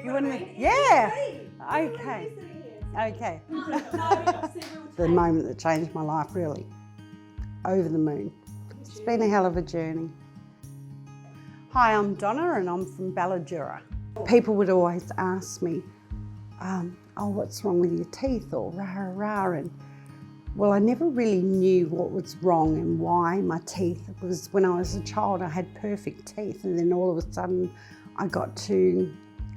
You wouldn't? Yeah. Okay. Okay. The moment that changed my life, really. Over the moon. It's been a hell of a journey. Hi, I'm Donna and I'm from Ballajura. People would always ask me, oh, what's wrong with your teeth, or rah, rah, and well, I never really knew what was wrong and why my teeth. It was when I was a child, I had perfect teeth, and then all of a sudden I got to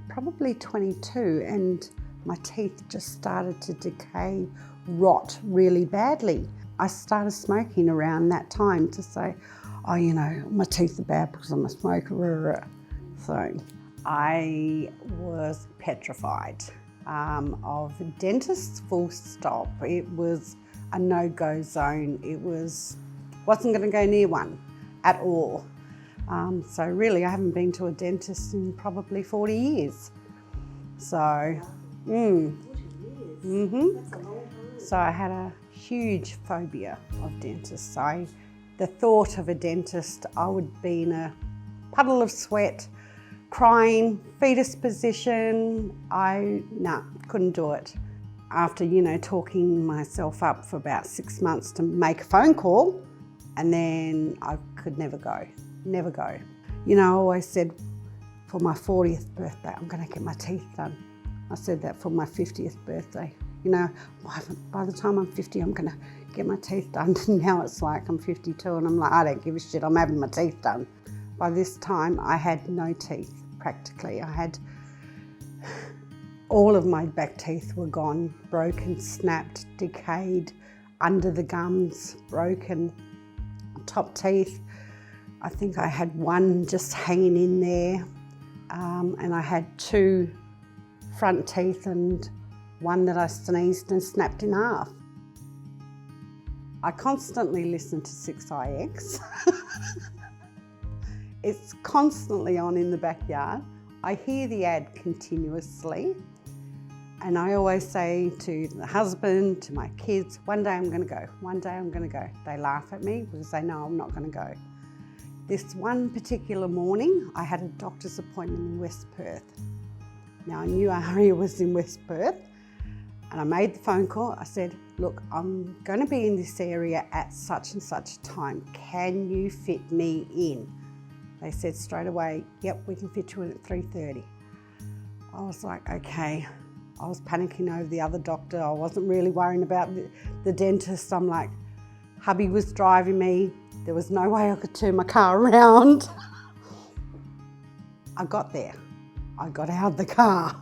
probably 22 and my teeth just started to decay, rot really badly. I started smoking around that time to say, oh, you know, my teeth are bad because I'm a smoker. So I was petrified of dentists, full stop. It was a no-go zone. It wasn't going to go near one at all. So really, I haven't been to a dentist in probably 40 years. So, 40 years? That's a long time. So I had a huge phobia of dentists. The thought of a dentist, I would be in a puddle of sweat, crying, fetus position. Couldn't do it. After, talking myself up for about 6 months to make a phone call, and then I could never go. I always said for my 40th birthday, I'm going to get my teeth done. I said that for my 50th birthday. By the time I'm 50, I'm going to get my teeth done. Now it's like I'm 52 and I'm like, I don't give a shit, I'm having my teeth done. By this time, I had no teeth, practically. I had all of my back teeth were gone, broken, snapped, decayed, under the gums, broken, top teeth. I think I had one just hanging in there, and I had 2 front teeth and one that I sneezed and snapped in half. I constantly listen to 6IX. It's constantly on in the backyard. I hear the ad continuously, and I always say to the husband, to my kids, one day I'm going to go, one day I'm going to go. They laugh at me because they know I'm not going to go. This one particular morning, I had a doctor's appointment in West Perth. Now I knew Aria was in West Perth, and I made the phone call. I said, look, I'm going to be in this area at such and such a time. Can you fit me in? They said straight away, yep, we can fit you in at 3:30. I was like, okay. I was panicking over the other doctor. I wasn't really worrying about the dentist. I'm like, hubby was driving me. There was no way I could turn my car around. I got there. I got out of the car.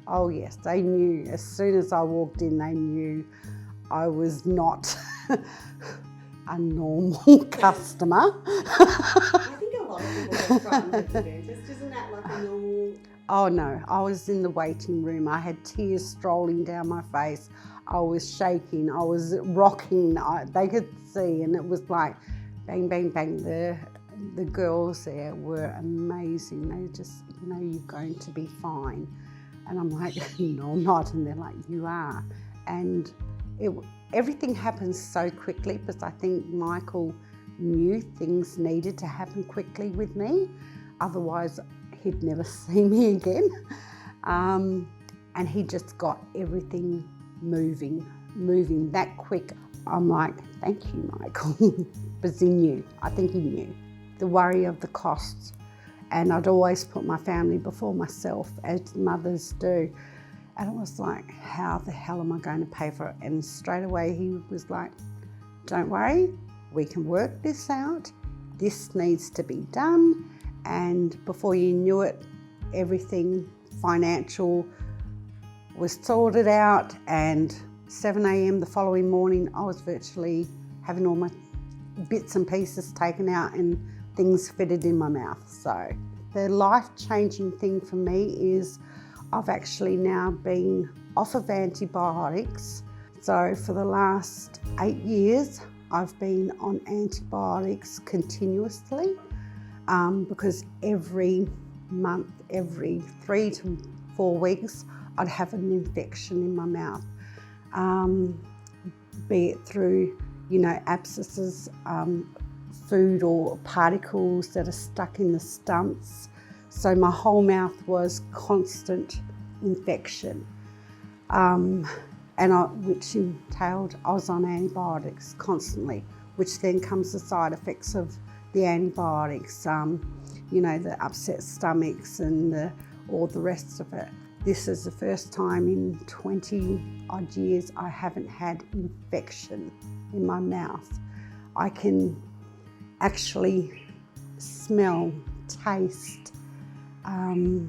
Oh yes, they knew. As soon as I walked in, they knew I was not a normal customer. I think a lot of people get frightened of the dentist. Isn't that like a normal? Oh no, I was in the waiting room. I had tears strolling down my face. I was shaking. I was rocking. They could see, and it was like bang, bang, bang. The girls there were amazing. They just, you're going to be fine. And I'm like, no, I'm not. And they're like, you are. And everything happened so quickly because I think Michael knew things needed to happen quickly with me. Otherwise, he'd never see me again. And he just got everything moving that quick. I'm like, thank you, Michael, because he knew. I think he knew. The worry of the costs. And I'd always put my family before myself, as mothers do. And it was like, how the hell am I going to pay for it? And straight away he was like, don't worry, we can work this out. This needs to be done. And before you knew it, everything financial was sorted out, and 7 a.m. the following morning, I was virtually having all my bits and pieces taken out and things fitted in my mouth. So the life-changing thing for me is I've actually now been off of antibiotics. So for the last 8 years, I've been on antibiotics continuously because every month, every 3 to 4 weeks, I'd have an infection in my mouth, be it through, abscesses, food or particles that are stuck in the stumps, So my whole mouth was constant infection, which entailed I was on antibiotics constantly, which then comes the side effects of the antibiotics, the upset stomachs and all the rest of it. This is the first time in 20 odd years I haven't had infection in my mouth. I can actually smell, taste, and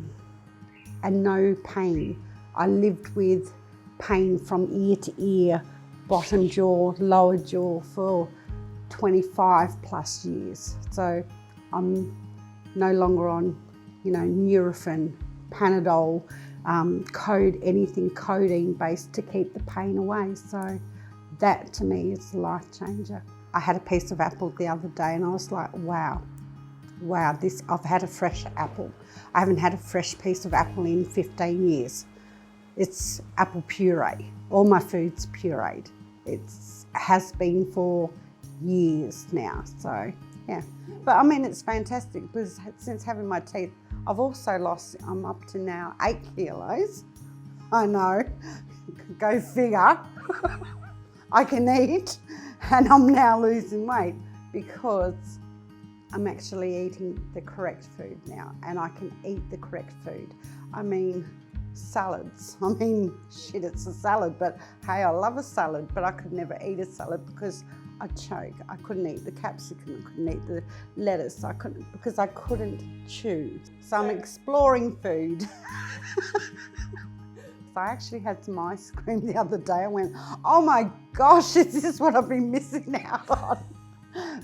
no pain. I lived with pain from ear to ear, bottom jaw, lower jaw for 25 plus years. So I'm no longer on, Nurofen, Panadol, anything codeine based to keep the pain away. So that to me is a life changer. I had a piece of apple the other day and I was like, wow, I've had a fresh apple. I haven't had a fresh piece of apple in 15 years. It's apple puree. All my food's pureed. It has been for years now, so yeah. But I mean, it's fantastic because since having my teeth, I've also lost, I'm up to now 8 kilos. I know, go figure. I can eat and I'm now losing weight because I'm actually eating the correct food now and I can eat the correct food. I mean, salads. Shit, it's a salad, but hey, I love a salad, but I could never eat a salad because I'd choke. I couldn't eat the capsicum, I couldn't eat the lettuce, because I couldn't chew. So I'm exploring food. So I actually had some ice cream the other day. I went, oh my gosh, is this what I've been missing out on?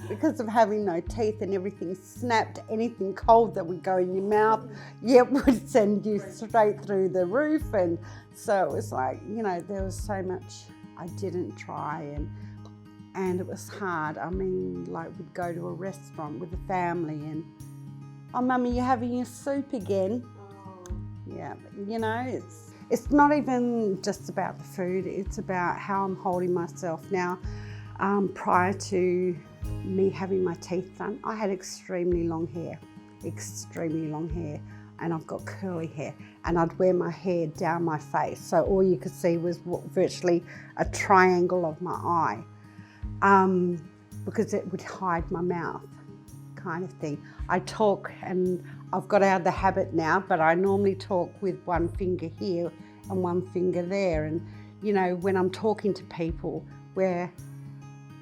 Because of having no teeth and everything snapped, anything cold that would go in your mouth, would send you straight through the roof. And so it was like, there was so much I didn't try and it was hard. We'd go to a restaurant with the family and, oh, Mummy, you're having your soup again? Oh. Yeah, but it's not even just about the food, it's about how I'm holding myself. Now, prior to me having my teeth done, I had extremely long hair, and I've got curly hair, and I'd wear my hair down my face, so all you could see was virtually a triangle of my eye, because it would hide my mouth, kind of thing. I talk, and I've got out of the habit now, but I normally talk with one finger here and one finger there, and when I'm talking to people where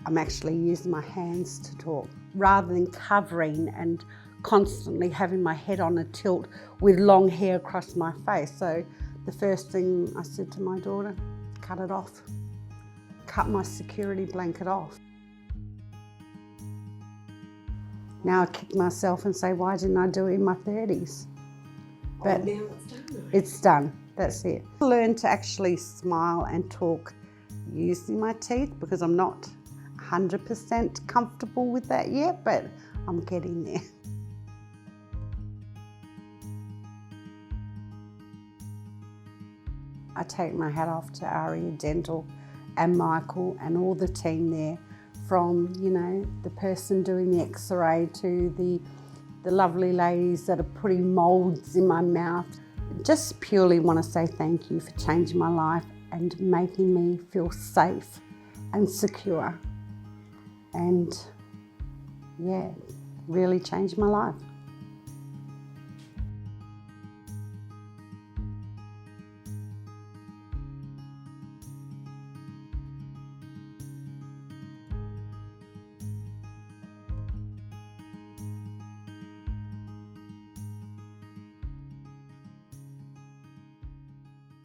I'm actually using my hands to talk rather than covering and constantly having my head on a tilt with long hair across my face. So the first thing I said to my daughter, cut it off. Cut my security blanket off. Now I kick myself and say, why didn't I do it in my 30s? But now it's done. It's done, that's it. I learned to actually smile and talk using my teeth because I'm not 100% comfortable with that yet, but I'm getting there. I take my hat off to Aria Dental and Michael and all the team there, from the person doing the x-ray to the lovely ladies that are putting moulds in my mouth. Just purely want to say thank you for changing my life and making me feel safe and secure. And yeah, really changed my life.